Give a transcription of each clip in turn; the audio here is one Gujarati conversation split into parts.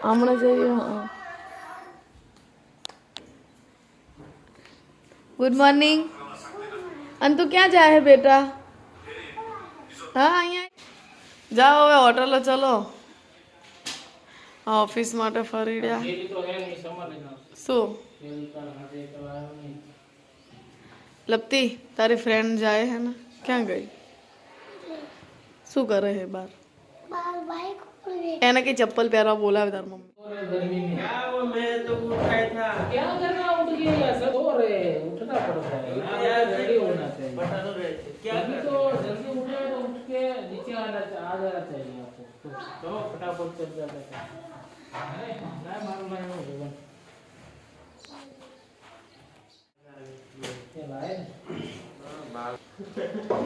હમણાં જઈએ. હા, ગુડ મોર્નિંગ. અને તું ક્યાં જાય બેટા? હા, અહીંયા જાઓ હવે હોટલે. ચલો, ઓફિસ માટે ફરી રહ્યા. શું લપતી તારી ફ્રેન્ડ જાય હે ને? ક્યાં ગઈ? શું કરે હે બાર? એને કઈ ચપ્પલ પહેરવા બોલાવે તાર મમ્મી.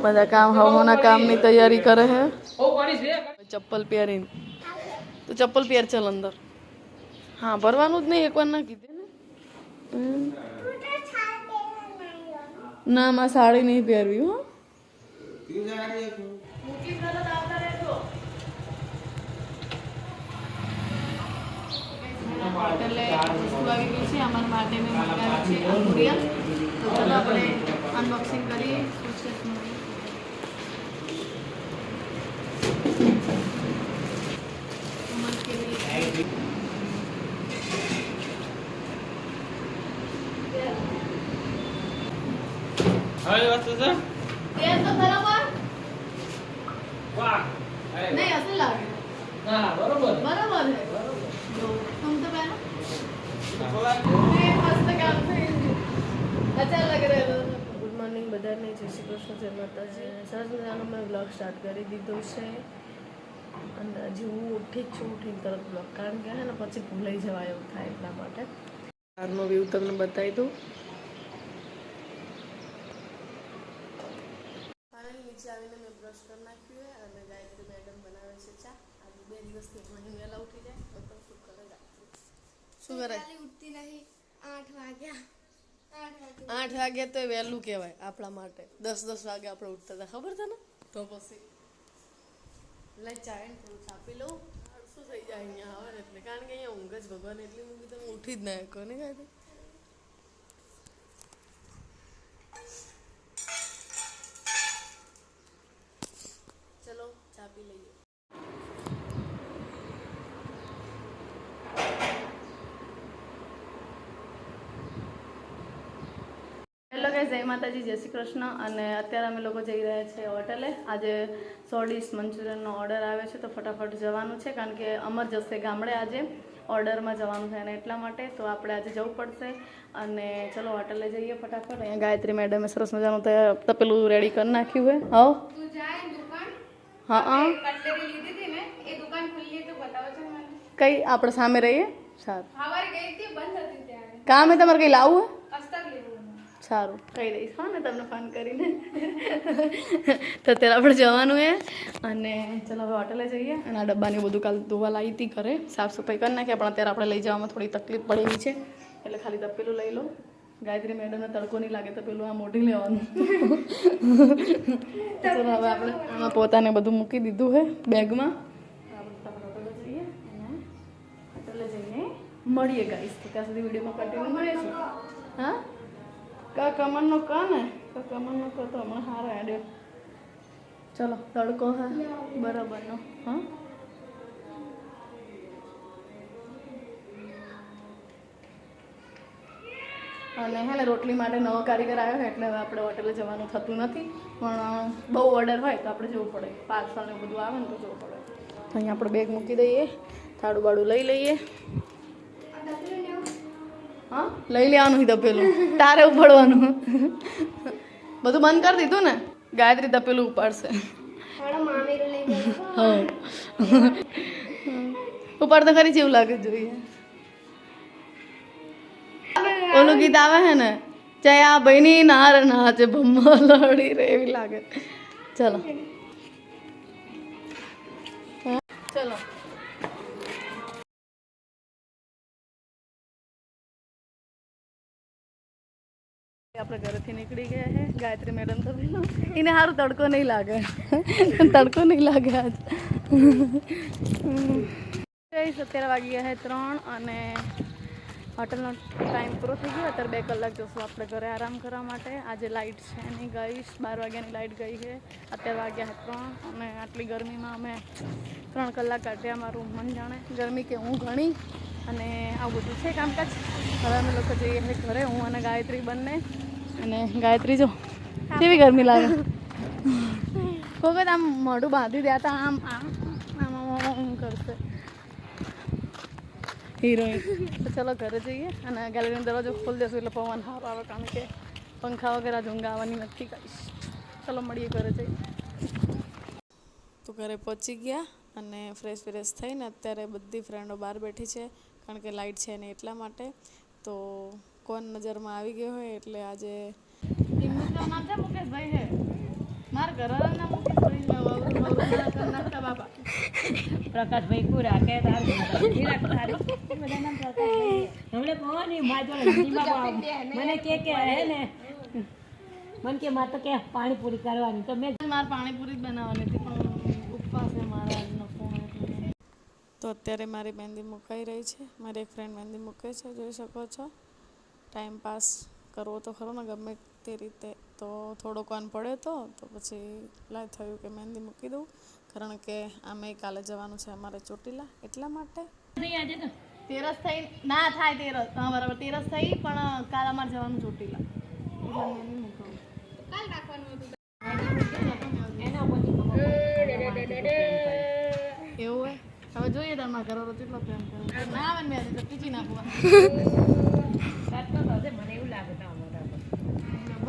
બધા કામ હવાના કામની તૈયારી કરે હે. ચપ્પલ પહેરીને તો ચપ્પલ પહેર. ચાલ અંદર. હા, ભરવાનું જ નહીં. એકવાર ના કીધે ને. ના, માં સાડી નહીં પહેરવી. હો, હોટલે વસ્તુ આવી ગઈ છે અમારા માટે. મેં મંગાવી છે અંગુરિયા. તો ચાલો આપણે અનબોક્સિંગ કરીએ. હવે વસ્તુ છે તેલ તો બરાબર. વાહ, નહીં અસલ લાગે. હા, બરોબર બરાબર છે. જો तुम तो पहनो ये मस्त काम है. अच्छा लग रहा है. ગુડ મોર્નિંગ બધાને. જય શ્રી કૃષ્ણ, જય માતાજી. સરસ મજાનો મેં બ્લોગ સ્ટાર્ટ કરી દીધો છે. અને હજી હું ઉઠી જ છું. ઉઠીને તરત બ્લોગ, કારણ કે હે ને પછી ભૂલાઈ જવાય એવું થાય એટલા માટે. બહારનો વ્યૂ તમને બતાવી દઉં. નીચે આવીને મેં બ્રશ કરી નાખ્યું છે અને ગાયત્રી મેડમ બનાવે છે ચા. આજે 2 દિવસથી અહીં વહેલા ઉઠી જાય. તો શું કરે ગાયત્રી? શું કરે? ઉઠતી નહીં. 8 વાગ્યા. 8 વાગે તો વહેલું કહેવાય આપણા માટે. 10 વાગે આપણે ઉઠતા હતા, ખબર છે ને? તો પછી લઈ ચાય ને થોડું છાપી લઉં. શું થઈ જાય અહીંયા આવે ને એટલે, કારણ કે અહીંયા ઊંઘ જ ભગવાન એટલી ઊંઘી તમે ઉઠી જ ના શકો ને ગાયત્રી. ચલો ચા પી લઈએ. હેલો ગાઈસ, જય માતાજી, જય શ્રી કૃષ્ણ. અને અત્યારે અમે લોકો જઈ રહ્યા છીએ હોટલે. આજે 100 ડીશ મંચુરિયનનો ઓર્ડર આવે છે તો ફટાફટ જવાનું છે, કારણ કે અમર જશે ગામડે. આજે ઓર્ડરમાં જવાનું થાય ને એટલા માટે તો આપણે આજે જવું પડશે. અને ચલો હોટલે જઈએ ફટાફટ. અહીંયા ગાયત્રી મેડમે સરસ મજાનું તપેલું રેડી કરી નાખ્યું હોય. હા, હા, કઈ આપણે સામે રહીએ. સારું, કામ હે તમારે કઈ લાવવું હે? સારું, કહી દઈશ. હા ને તમને ફોન કરીને. તો અત્યારે આપણે જવાનું હે. અને ચલો હવે હોટલે જઈએ. અને આ ડબ્બાને બધું કાલ ધોવા લાવી હતી ઘરે, સાફ સફાઈ કરી નાખ્યા. પણ અત્યારે આપણે લઈ જવામાં થોડી તકલીફ પડી એવી છે, એટલે ખાલી તપેલું લઈ લો. ગાયત્રી મેડમને તડકો નહીં લાગે તો પેલું આ મોઢી લેવાનું. ચલો હવે આપણે આમાં પોતાને બધું મૂકી દીધું છે બેગમાં. હોટલે જઈએ અને હોટલે જઈને મળીએ ગાઈસ. તો ત્યાં સુધી વિડીયોમાં કન્ટિન્યુ મળીએ છીએ. હા, કમરનો ક ને કમરનો ક તો હમણાં સારો આડ્યો. ચલો, તડકો હા બરાબરનો. હા, અને હે ને રોટલી માટે નવો કારીગર આવ્યો છે, એટલે હવે આપણે હોટલે જવાનું થતું નથી. પણ બહુ ઓર્ડર હોય તો આપણે જવું પડે. પાર્સલ ને બધું આવે ને તો જવું પડે. તો અહીંયા આપણે બેગ મૂકી દઈએ, થાળું બાળું લઈ લઈએ. હા, લઈ લેવાનું તપેલું, તારે ઉપાડવાનું. બધું બંધ કરી દીધું ને? ગાયત્રી તપેલું ઉપાડશે. હા, ઉપાડતો ખરી જેવું લાગે જોઈએ. ઓલું ગીત આવે છે ને, જયા બહેની નાર નાચે ભમ્મા લડી રે, એવી લાગે. ચલો ચલો. આપણે ઘરેથી નીકળી ગયા છે. ગાયત્રી મેડમ તો એને સારું તડકો નહીં લાગે. તડકો નહીં લાગે આજ. અત્યારે વાગી ગયા છે 3 અને હોટલનો ટાઈમ પૂરો થઈ ગયો. અત્યારે 2 કલાક જશું આપણે ઘરે આરામ કરવા માટે. આજે લાઇટ છે નહીં ગઈ, 12 વાગ્યાની લાઇટ ગઈ છે. અત્યારે વાગ્યા છે 3 અને આટલી ગરમીમાં અમે 3 કલાક કાઢ્યા. મારું મન જાણે ગરમી કે હું ઘણી અને આવું બધું છે કામકાજ. હવે અમે લોકો જઈએ છીએ ઘરે, હું અને ગાયત્રી બંને. અને ગાયત્રી જો કેવી ગરમી લાગે, કોઈ વખત આમ મોઢું બાંધી દે તો આમ આમ આમ કરશે હિરોઈન. તો ચલો ઘરે જઈએ અને ગેલેરીનો દરવાજો ખોલી દેશું એટલે પવન સારો આવે, કારણ કે પંખા વગેરે ઝુંગા આવવાની નથી કહીશ. ચલો મળીએ ઘરે જઈએ. તો ઘરે પહોંચી ગયા અને ફ્રેશ થઈને અત્યારે બધી ફ્રેન્ડો બહાર બેઠી છે, કારણ કે લાઇટ છે ને એટલા માટે. તો કોણ નજરમાં આવી ગયો હોય એટલે આજે નામ છે મુકેશભાઈ છે, મારા ઘરવાળા નામ મુકેશભાઈ બાપા પ્રકાશભાઈ કુરા કે મને કે હે ને મને કે મારે તો કે પાણીપુરી કરવાની, તો મેં મારે પાણીપુરી જ બનાવવાની હતી પણ ઉપવાસ છે મારા આજનો ફોન. તો અત્યારે મારી મહેંદી મુકાઈ રહી છે, મારી એક ફ્રેન્ડ મહેંદી મૂકે છે, જોઈ શકો છો. ટાઈમ પાસ કરવો તો ખરો ને ગમે તે રીતે. તો થોડો કોન પડ્યો તો પછી લાય થયું કે મહેંદી મૂકી દઉં, કારણ કે આમે કાલે જવાનું છે અમારે ચોટીલા, એટલા માટે. તેરસ થઈ ના થાય તેરસ, હા બરાબર તેરસ થઈ, પણ કાલ અમારે જવાનું ચોટીલા. એવું હોય હવે જોઈએ તમારા ઘરો કેટલો પ્રેમ કરે. ના આવે ને મેં તો પીચી નાખવા મને એવું લાગે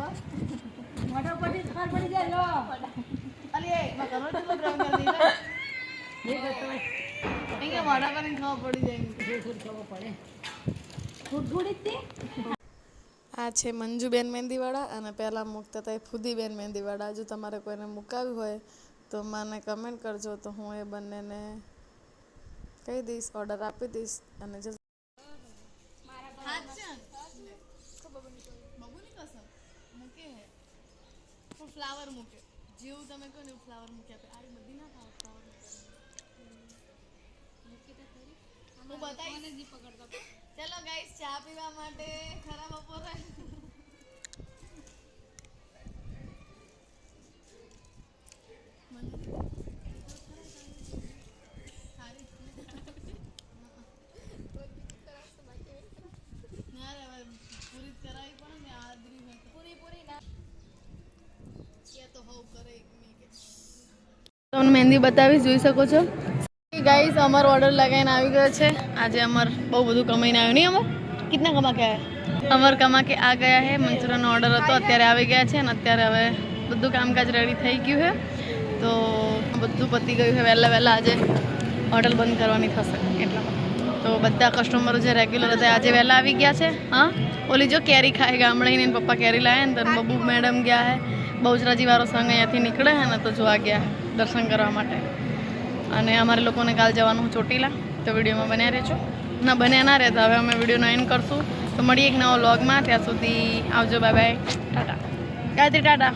બસ મોઢા પરથી ખબર પડી જાય લો અલી મારા ઘરો કેટલો પ્રેમ કરી દીધો કે મોઢા પર ખબર પડી જાય. આ છે મંજુબેન મહેંદીવાળા અને પહેલાં મૂકતા હતા એ ફુદીબેન મહેંદીવાળા. જો તમારે કોઈને મુકાવ્યું હોય તો મને કમેન્ટ કરજો, તો હું એ બંનેને કહી દઈશ, ઓર્ડર આપી દઈશ. અને જો ફ્લાવર મૂકે જેવું તમે કહો ને એવું ફ્લાવર મૂકે આપે. આ બધી ના ખાવ ફ્લાવર હું બતાવીશ. ચલો ગાઈસ ચા પીવા માટે ખરા બપોરે તમને મહેંદી બતાવીશ, જોઈ શકો છો. ગાઈસ અમારો ઓર્ડર લગાવીને આવી ગયો છે. આજે અમર બહુ બધું કમાઈને આવ્યો નહીં. અમર કિતના કમા કે આયા? અમર કમા કે આ ગયા હે. મંચુરિયનનો ઓર્ડર હતો, અત્યારે આવી ગયા છે અને અત્યારે હવે બધું કામકાજ રેડી થઈ ગયું છે. તો બધું પતી ગયું છે. વહેલા આજે હોટલ બંધ કરવાની થશે એટલા. તો બધા કસ્ટમરો જે રેગ્યુલર હતા આજે વહેલા આવી ગયા છે. હા ઓલી જો કેરી ખાય ગામડે ને પપ્પા કેરી લાવ્યા ને, તો બબુ મેડમ ગયા હે બહુચરાજી વાળો સંઘ અહીંયાથી નીકળે છે ને, તો જોવા ગયા દર્શન કરવા માટે. અને અમારે લોકોને કાલ જવાનું ચોટીલા, તો વિડીયોમાં બન્યા રહેજો. ના બન્યા ના રહેતા હવે અમે વિડીયોનો એન્ડ કરશું. તો મળીએ એક નવો વ્લોગમાં, ત્યાં સુધી આવજો, બાય બાય, ટાટા. ગાયત્રી ટાટા.